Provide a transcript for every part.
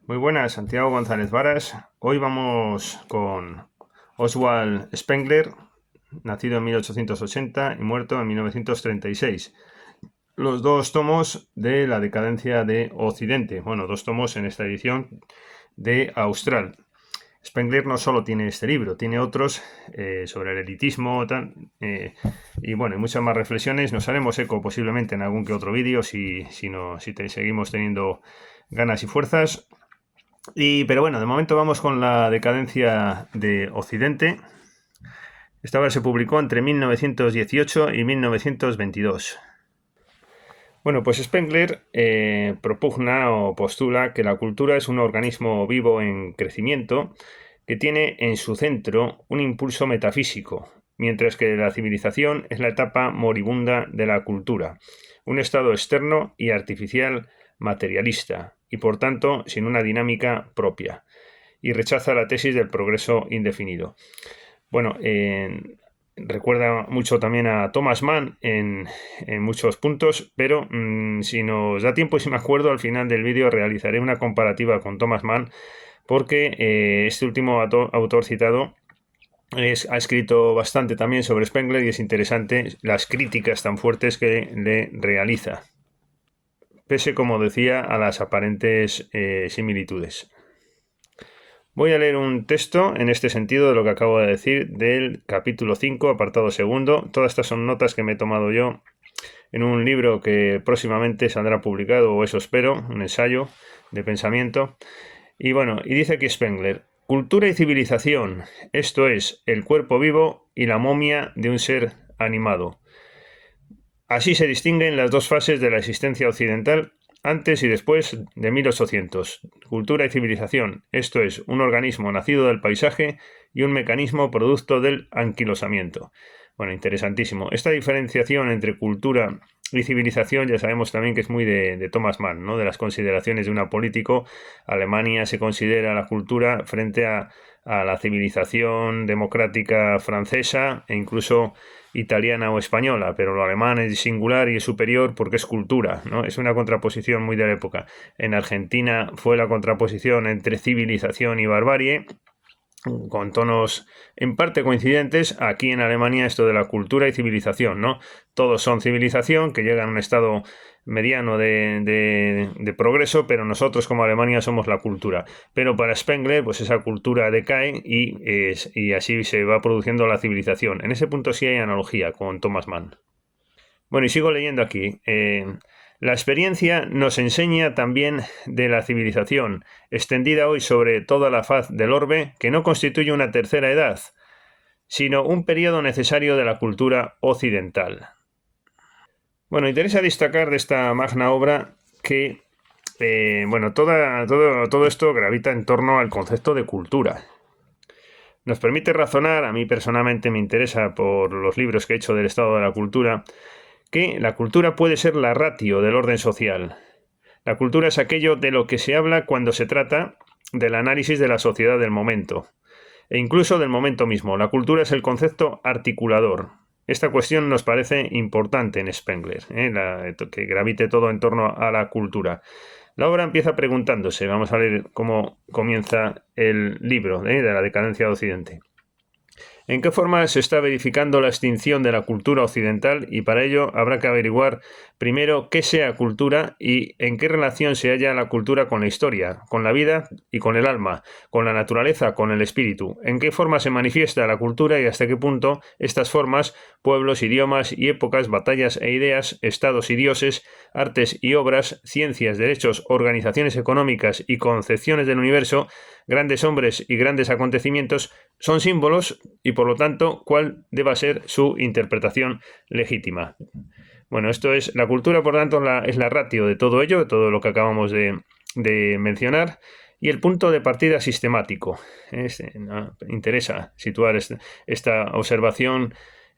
Muy buenas, Santiago González Varas. Hoy vamos con Oswald Spengler, nacido en 1880 y muerto en 1936. Los dos tomos de La decadencia de Occidente. Bueno, dos tomos en esta edición de Austral. Spengler no solo tiene este libro, tiene otros sobre el elitismo y bueno, muchas más reflexiones. Nos haremos eco posiblemente en algún que otro vídeo si seguimos teniendo ganas y fuerzas. Pero bueno, de momento vamos con La decadencia de Occidente. Esta obra se publicó entre 1918 y 1922. Bueno, pues Spengler propugna o postula que la cultura es un organismo vivo en crecimiento que tiene en su centro un impulso metafísico, mientras que la civilización es la etapa moribunda de la cultura, un estado externo y artificial materialista, y por tanto sin una dinámica propia, y rechaza la tesis del progreso indefinido. Bueno, recuerda mucho también a Thomas Mann en muchos puntos, pero si nos da tiempo y si me acuerdo, al final del vídeo realizaré una comparativa con Thomas Mann, porque este último autor citado ha escrito bastante también sobre Spengler y es interesante las críticas tan fuertes que le realiza, pese, como decía, a las aparentes similitudes. Voy a leer un texto en este sentido de lo que acabo de decir del capítulo 5, apartado segundo. Todas estas son notas que me he tomado yo en un libro que próximamente saldrá publicado, o eso espero, un ensayo de pensamiento. Y bueno, y dice aquí Spengler: cultura y civilización, esto es, el cuerpo vivo y la momia de un ser animado. Así se distinguen las dos fases de la existencia occidental antes y después de 1800. Cultura y civilización, esto es, un organismo nacido del paisaje y un mecanismo producto del anquilosamiento. Bueno, interesantísimo. Esta diferenciación entre cultura y civilización ya sabemos también que es muy de Thomas Mann, ¿no? De las consideraciones de un político. Alemania se considera la cultura frente a la civilización democrática francesa e incluso italiana o española, pero lo alemán es singular y es superior porque es cultura, ¿no? Es una contraposición muy de la época. En Argentina fue la contraposición entre civilización y barbarie, con tonos en parte coincidentes. Aquí en Alemania esto de la cultura y civilización, ¿no? Todos son civilización que llegan a un estado mediano de progreso, pero nosotros como Alemania somos la cultura. Pero para Spengler, pues esa cultura decae y así se va produciendo la civilización. En ese punto sí hay analogía con Thomas Mann. Bueno, y sigo leyendo aquí. La experiencia nos enseña también de la civilización, extendida hoy sobre toda la faz del orbe, que no constituye una tercera edad, sino un periodo necesario de la cultura occidental. Bueno, interesa destacar de esta magna obra que todo esto gravita en torno al concepto de cultura. Nos permite razonar, a mí personalmente me interesa por los libros que he hecho del estado de la cultura, que la cultura puede ser la ratio del orden social. La cultura es aquello de lo que se habla cuando se trata del análisis de la sociedad del momento, e incluso del momento mismo. La cultura es el concepto articulador. Esta cuestión nos parece importante en Spengler, que gravite todo en torno a la cultura. La obra empieza preguntándose, vamos a ver cómo comienza el libro de La decadencia de Occidente. ¿En qué forma se está verificando la extinción de la cultura occidental? Y para ello habrá que averiguar primero qué sea cultura y en qué relación se halla la cultura con la historia, con la vida y con el alma, con la naturaleza, con el espíritu. ¿En qué forma se manifiesta la cultura y hasta qué punto estas formas, pueblos, idiomas y épocas, batallas e ideas, estados y dioses, artes y obras, ciencias, derechos, organizaciones económicas y concepciones del universo, grandes hombres y grandes acontecimientos, son símbolos y por lo tanto cuál deba ser su interpretación legítima? Bueno, esto es la cultura, por tanto, es la ratio de todo ello, de todo lo que acabamos de mencionar, y el punto de partida sistemático. Interesa situar esta observación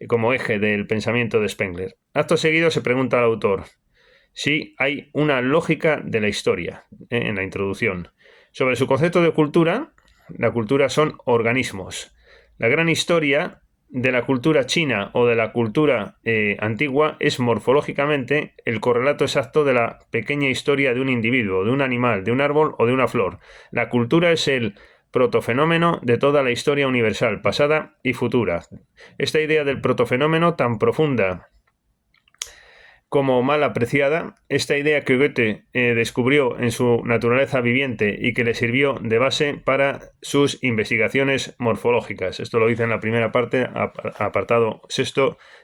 como eje del pensamiento de Spengler. Acto seguido se pregunta al autor si hay una lógica de la historia, en la introducción. Sobre su concepto de cultura, la cultura son organismos. La gran historia de la cultura china o de la cultura antigua es morfológicamente el correlato exacto de la pequeña historia de un individuo, de un animal, de un árbol o de una flor. La cultura es el protofenómeno de toda la historia universal, pasada y futura. Esta idea del protofenómeno tan profunda como mal apreciada, esta idea que Goethe descubrió en su naturaleza viviente y que le sirvió de base para sus investigaciones morfológicas. Esto lo dice en la primera parte, apartado 6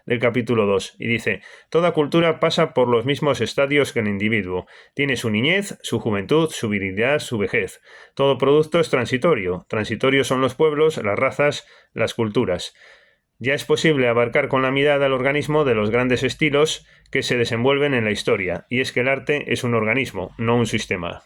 del capítulo 2, y dice: toda cultura pasa por los mismos estadios que el individuo. Tiene su niñez, su juventud, su virilidad, su vejez. Todo producto es transitorio. Transitorios son los pueblos, las razas, las culturas. Ya es posible abarcar con la mirada el organismo de los grandes estilos que se desenvuelven en la historia, y es que el arte es un organismo, no un sistema.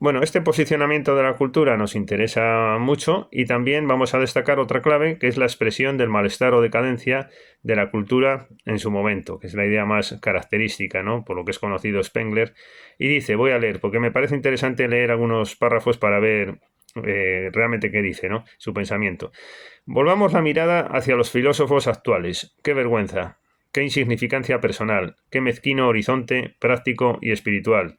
Bueno, este posicionamiento de la cultura nos interesa mucho y también vamos a destacar otra clave, que es la expresión del malestar o decadencia de la cultura en su momento, que es la idea más característica, ¿no?, por lo que es conocido Spengler. Y dice, voy a leer, porque me parece interesante leer algunos párrafos para ver realmente qué dice, ¿no?, su pensamiento. Volvamos la mirada hacia los filósofos actuales. ¡Qué vergüenza! ¡Qué insignificancia personal! ¡Qué mezquino horizonte práctico y espiritual!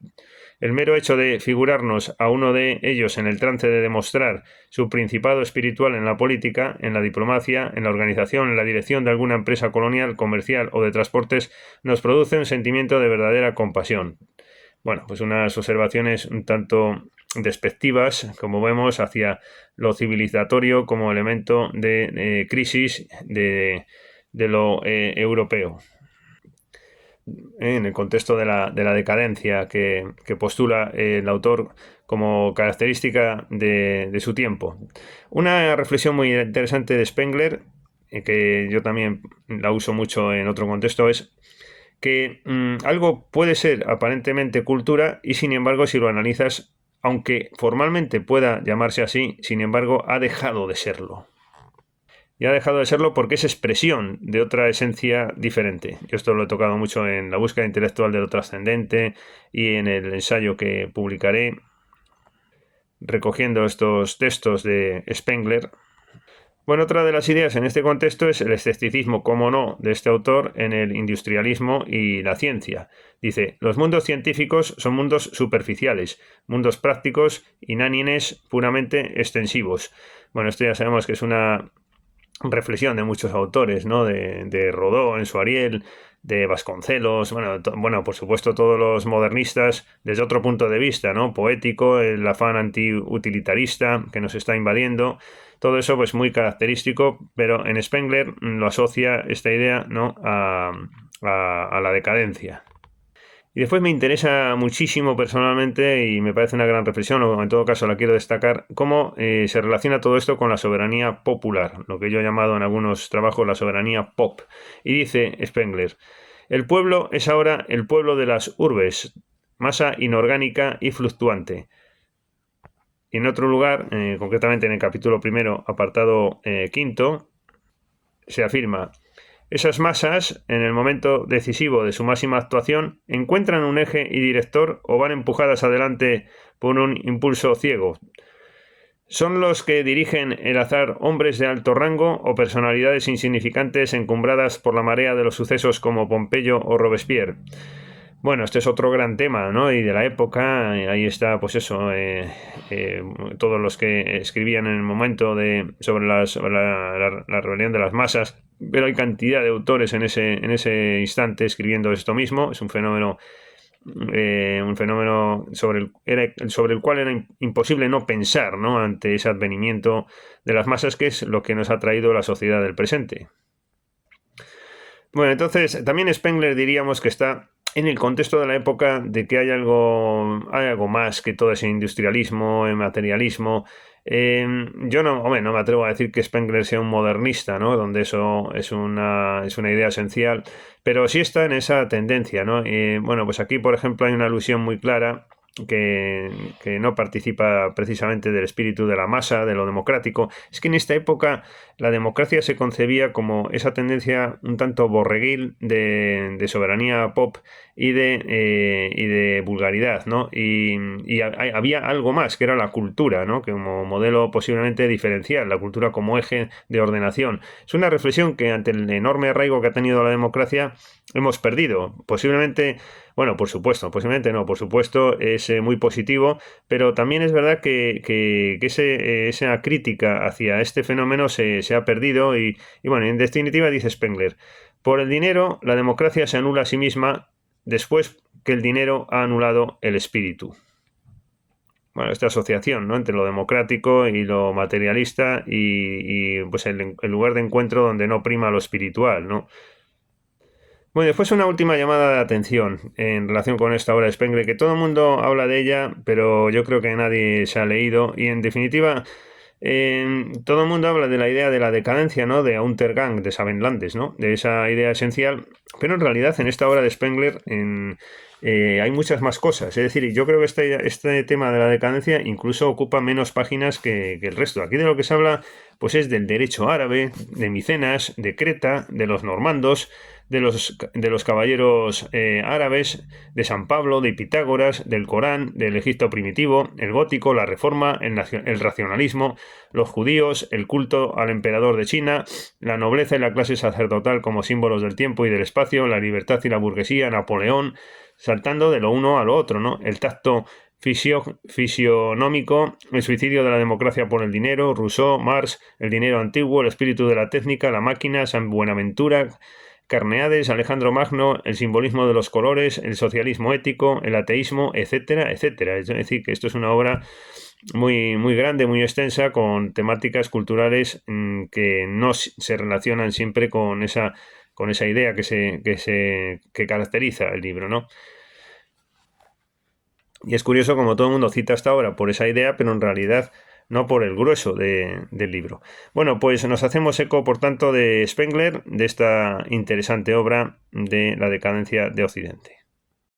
El mero hecho de figurarnos a uno de ellos en el trance de demostrar su principado espiritual en la política, en la diplomacia, en la organización, en la dirección de alguna empresa colonial, comercial o de transportes, nos produce un sentimiento de verdadera compasión. Bueno, pues unas observaciones un tanto despectivas, como vemos, hacia lo civilizatorio como elemento de crisis de lo europeo, en el contexto de la decadencia que postula el autor como característica de su tiempo. Una reflexión muy interesante de Spengler, que yo también la uso mucho en otro contexto, es que algo puede ser aparentemente cultura y, sin embargo, si lo analizas, aunque formalmente pueda llamarse así, sin embargo, ha dejado de serlo. Y ha dejado de serlo porque es expresión de otra esencia diferente. Yo esto lo he tocado mucho en La búsqueda intelectual de lo trascendente y en el ensayo que publicaré recogiendo estos textos de Spengler. Bueno, otra de las ideas en este contexto es el escepticismo, como no, de este autor en el industrialismo y la ciencia. Dice, los mundos científicos son mundos superficiales, mundos prácticos, inánimes, puramente extensivos. Bueno, esto ya sabemos que es una reflexión de muchos autores, ¿no? De Rodó en su Ariel, de Vasconcelos, bueno, por supuesto todos los modernistas desde otro punto de vista, ¿no?, poético, el afán antiutilitarista que nos está invadiendo, todo eso pues muy característico, pero en Spengler lo asocia esta idea, ¿no?, a la decadencia. Y después me interesa muchísimo personalmente, y me parece una gran reflexión, o en todo caso la quiero destacar, cómo se relaciona todo esto con la soberanía popular, lo que yo he llamado en algunos trabajos la soberanía pop. Y dice Spengler, el pueblo es ahora el pueblo de las urbes, masa inorgánica y fluctuante. Y en otro lugar, concretamente en el capítulo 1, apartado 5, se afirma: esas masas, en el momento decisivo de su máxima actuación, encuentran un eje y director o van empujadas adelante por un impulso ciego. Son los que dirigen el azar hombres de alto rango o personalidades insignificantes encumbradas por la marea de los sucesos como Pompeyo o Robespierre. Bueno, este es otro gran tema, ¿no?, y de la época, ahí está, pues eso, todos los que escribían en el momento sobre la rebelión de las masas, pero hay cantidad de autores en ese instante escribiendo esto mismo. Es un fenómeno sobre el cual era imposible no pensar, ¿no?, ante ese advenimiento de las masas, que es lo que nos ha traído la sociedad del presente. Bueno, entonces también Spengler diríamos que está en el contexto de la época de que hay algo más que todo ese industrialismo, materialismo. Yo no me atrevo a decir que Spengler sea un modernista, ¿no?, donde eso es una idea esencial, pero sí está en esa tendencia, ¿no? Bueno, pues aquí, por ejemplo, hay una alusión muy clara que no participa precisamente del espíritu de la masa, de lo democrático. Es que en esta época la democracia se concebía como esa tendencia un tanto borreguil de soberanía pop y de vulgaridad, ¿no? Y había algo más, que era la cultura, ¿no? Que como modelo posiblemente diferencial, la cultura como eje de ordenación. Es una reflexión que ante el enorme arraigo que ha tenido la democracia hemos perdido. Posiblemente, bueno, por supuesto, posiblemente no, por supuesto es muy positivo, pero también es verdad que esa crítica hacia este fenómeno se ha perdido y bueno, en definitiva dice Spengler, por el dinero la democracia se anula a sí misma después que el dinero ha anulado el espíritu. Bueno, esta asociación, ¿no?, entre lo democrático y lo materialista y pues el lugar de encuentro donde no prima lo espiritual, ¿no? Bueno, después una última llamada de atención en relación con esta obra de Spengler, que todo el mundo habla de ella, pero yo creo que nadie se ha leído y en definitiva todo el mundo habla de la idea de la decadencia, ¿no?, de Untergang, de Savenlandes, ¿no?, de esa idea esencial, pero en realidad en esta obra de Spengler hay muchas más cosas. Es decir, yo creo que este tema de la decadencia incluso ocupa menos páginas que el resto. Aquí de lo que se habla pues es del derecho árabe, de Micenas, de Creta, de los normandos, de los caballeros árabes, de San Pablo, de Pitágoras, del Corán, del Egipto primitivo, el gótico, la reforma, el racionalismo, los judíos, el culto al emperador de China, la nobleza y la clase sacerdotal como símbolos del tiempo y del espacio, la libertad y la burguesía, Napoleón, saltando de lo uno a lo otro, ¿no? El tacto fisionómico, el suicidio de la democracia por el dinero, Rousseau, Marx, el dinero antiguo, el espíritu de la técnica, la máquina, San Buenaventura, Carneades, Alejandro Magno, el simbolismo de los colores, el socialismo ético, el ateísmo, etcétera, etcétera. Es decir, que esto es una obra muy, muy grande, muy extensa, con temáticas culturales que no se relacionan siempre con esa idea que caracteriza el libro, ¿no? Y es curioso como todo el mundo cita esta obra por esa idea, pero en realidad no por el grueso del libro. Bueno, pues nos hacemos eco, por tanto, de Spengler, de esta interesante obra de la decadencia de Occidente.